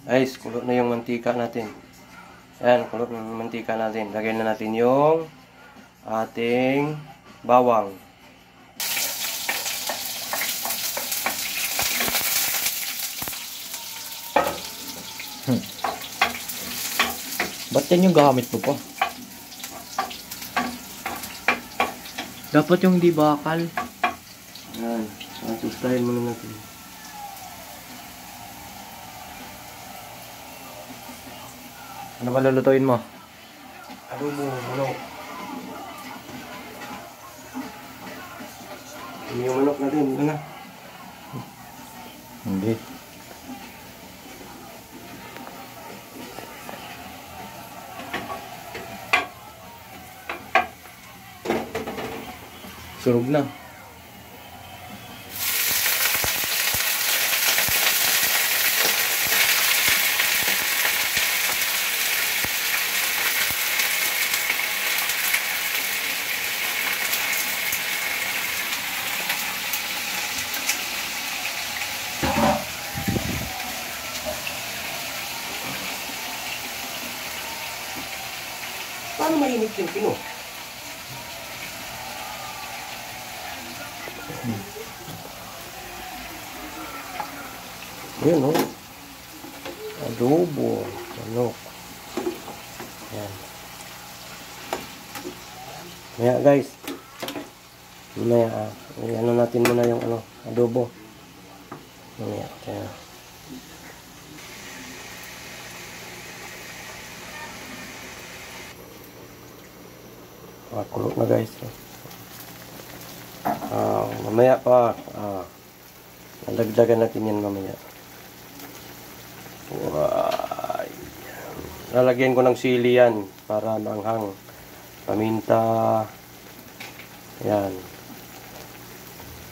Guys, kulot na yung mantika natin. Ayan, kulot na yung mantika natin. Lagyan na natin yung ating bawang. Ba't yan yung gamit mo pa? Dapat yung di bakal. Ayan, atustahin muna natin. Ano ba lulutuin mo? Adobo, manok. Yung manok natin, ito na. Hindi. Surog na. Paano mainit yung pino? Ayan, no? Adobo, manok. Ayan. Maya guys. Maya, ano natin muna yung adobo. Maya, kaya. Kulot na guys. Mamaya pa. Nalagdagan natin yan mamaya. Wow. Lalagyan ko ng sili yan para maanghang. Paminta. Yan.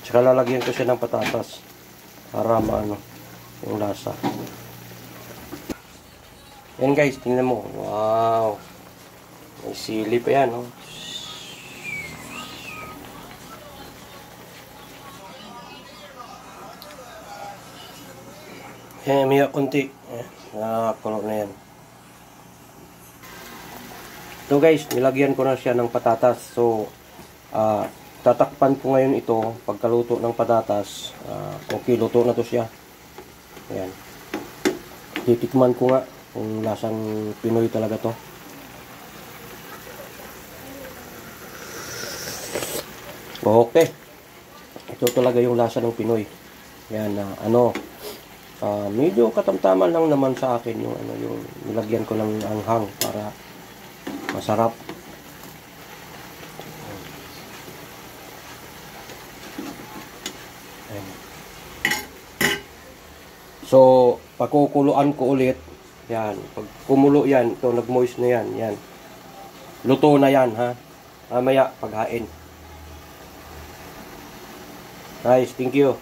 Tsaka lalagyan ko siya ng patatas para maano yung lasa. Yan guys, tingnan mo. Wow. May sili pa yan, oh. May konti. Nakakulot na yan. So guys, nilagyan ko na siya ng patatas. So, tatakpan ko ngayon ito. Pagkaluto ng patatas, okay, luto na to siya. Ayan. Titikman ko nga kung lasang Pinoy talaga to. Okay. Ito talaga yung lasa ng Pinoy. Ayan, medyo katamtaman lang naman sa akin yung yung nilagyan ko ng anghang para masarap. Ayan. So, pakukuluan ko ulit. Yan, pag kumulo yan, ito nag-moist na yan, yan. Luto na yan, ha. Mamaya paghain. Guys, thank you.